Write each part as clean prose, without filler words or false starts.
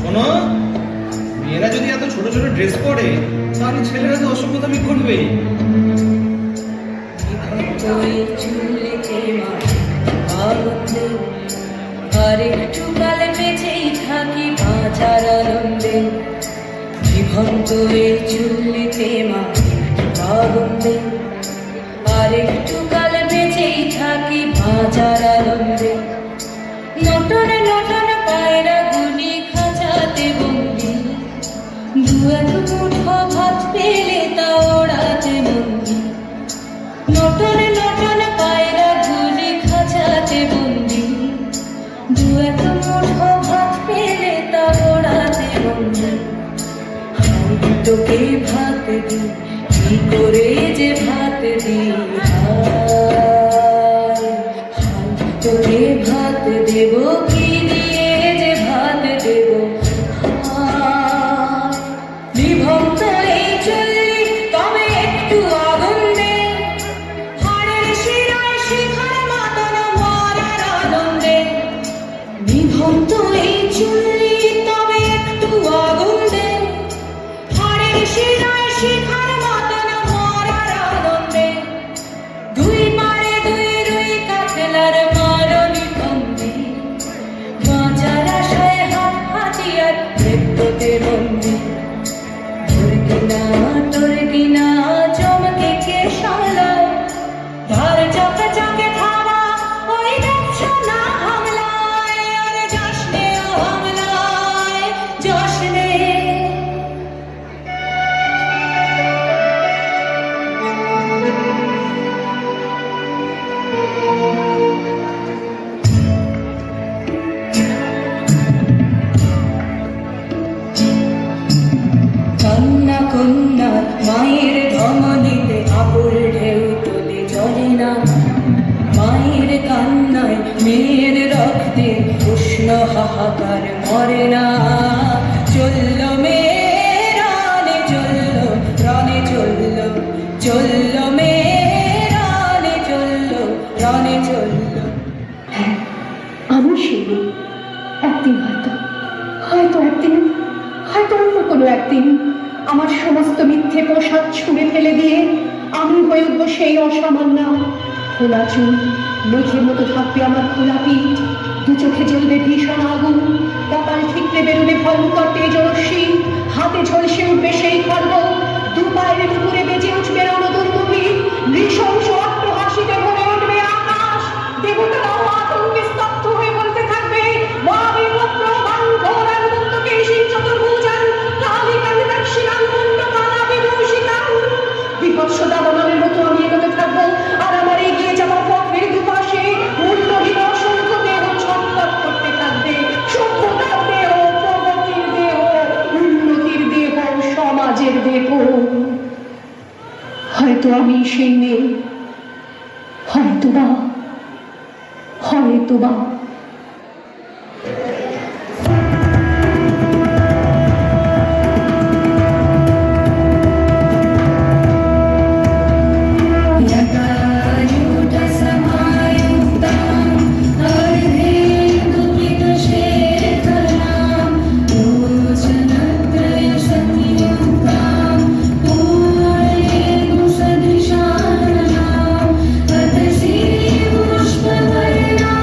শোনো, মেয়েরা যদি এত ছোট ছোট ড্রেস পরে তাহলে ছেলেরা তো অসভ্যতামি করবে। আর একটু কালে বেঁচেই থাকি বাঁচার আনন্দে, জীবন্ত এই চুল্লিতে মা আনন্দে। আর একটু কালে বেঁচেই থাকি বাঁচার আনন্দে, নটনে নটনে পায়রা গুলি খাঁচাতে বন্দি, দু এক মুঠো ভাত পেলে তা ওড়াতে বন্দি। নটনে নটনে পায়রা গুলি খাঁচাতে বন্দি, দু এক মুঠো ভাত পেলে তা ওড়াতে বন্দি। তোকে ভাত দি, কি করে যে ভাত দি, তোকে ভাত দেব কি দিয়ে যে ভাত দেব। বিভক্ত এই চুল্লি তবে একটু আগুন দে, হাড়ের শিরায় শিখার মাতন মরার আনন্দে। বিভক্ত এই চুল্লি তবে একটু আগুন দে, হাড়ের শিরায় শিখার মাতন মরার আনন্দে। দুই পারে দুই রুই কাতলার মারণি বন্দি, বাঁচার আশায় হাত হাতিয়ার মৃত্যুতে বন্দি। তোর কিনা চমকে কে সামলায়, ধার চকে চকে থামা ওই দেখছো না হামলায়। আরে যাসনে ও হামলায় যাসনে। কন্যা কন্যা মায়ের ধমনীতে আকুল ঢেউ তোলে জলে না, মায়ের কান্নায় মেয়ের রক্তে উষ্ণ হাহাকার মরে না। চলল মেয়ে রানে চলল, রানে চলল, চলল মেয়ে রানে চলল, রানে চলল। আমি শিবি, একদিন হয়তো একদিন, হয়তো অন্য কোনো একদিন আমার সমস্ত মিথ্যে পোশাক ছুঁড়ে ফেলে দিয়ে আমি হয়ে উঠবো সেই অসামান্য। খোলা চুল, মেঘের মতো থাকবে আমার খোলা পিঠ, দু চোখে জ্বলবে ভীষণ আগুন, কপাল ঠিকরে বেরোবে ভয়ঙ্কর তেজস্বী, হাতে ঝলসে উঠবে সেই খর্ব, দু পায়ের উপরে বেজে উঠবে রণদুর্মুখী, নৃশংস অট্টহাসিতে ভরে উঠবে আকাশ। দেবতারাও আতঙ্কে স্তব্ধ হয়ে বলতে থাকবে, মহাবীরভদ্র বান্ধর আর মুক্তকেশী চতুর্ভুজান কালিকান দক্ষিণান মুন্ডমালা বিভূষিতান। বিভৎস দাবানলের মতো আমি এগোতে থাকবো, আর আমার এগিয়ে যাওয়া পথের দুপাশে মূল্যহীন অসংখ্য দেহ ছটফট করতে থাকবে। সভ্যতার দেহ, প্রগতির দেহ, উন্নতির দেহ, সমাজের দেহ। হয়তো আমি সেই মেয়ে, হয়তোবা, হয়তোবা। पुष्पवर्णा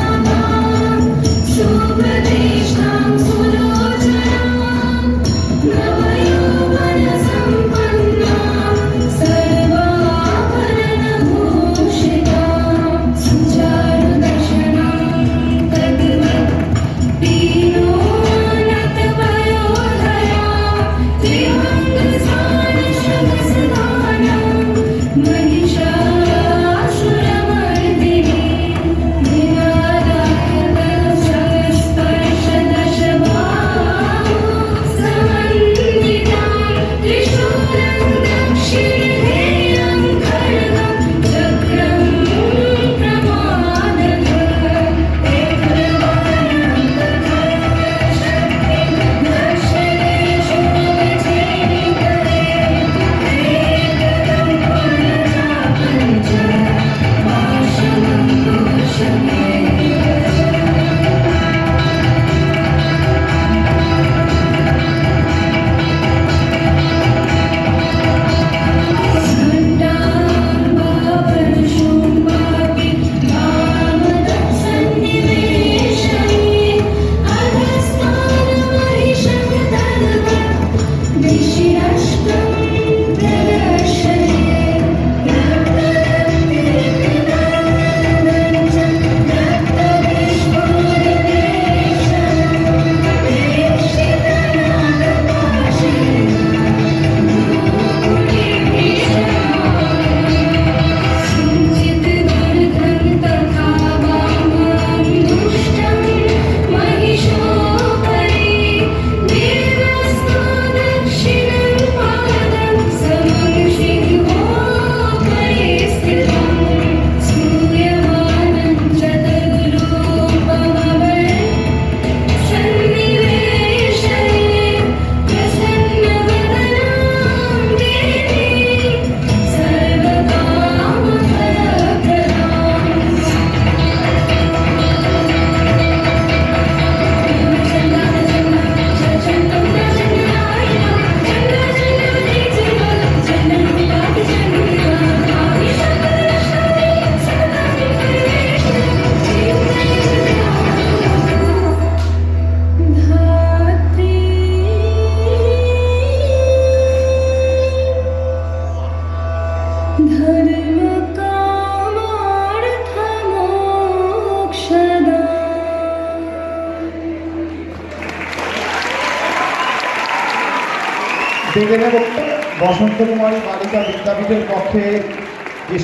ডেকে নেব বসন্ত কুমারী বালিকা বিদ্যাপীঠের পক্ষে যে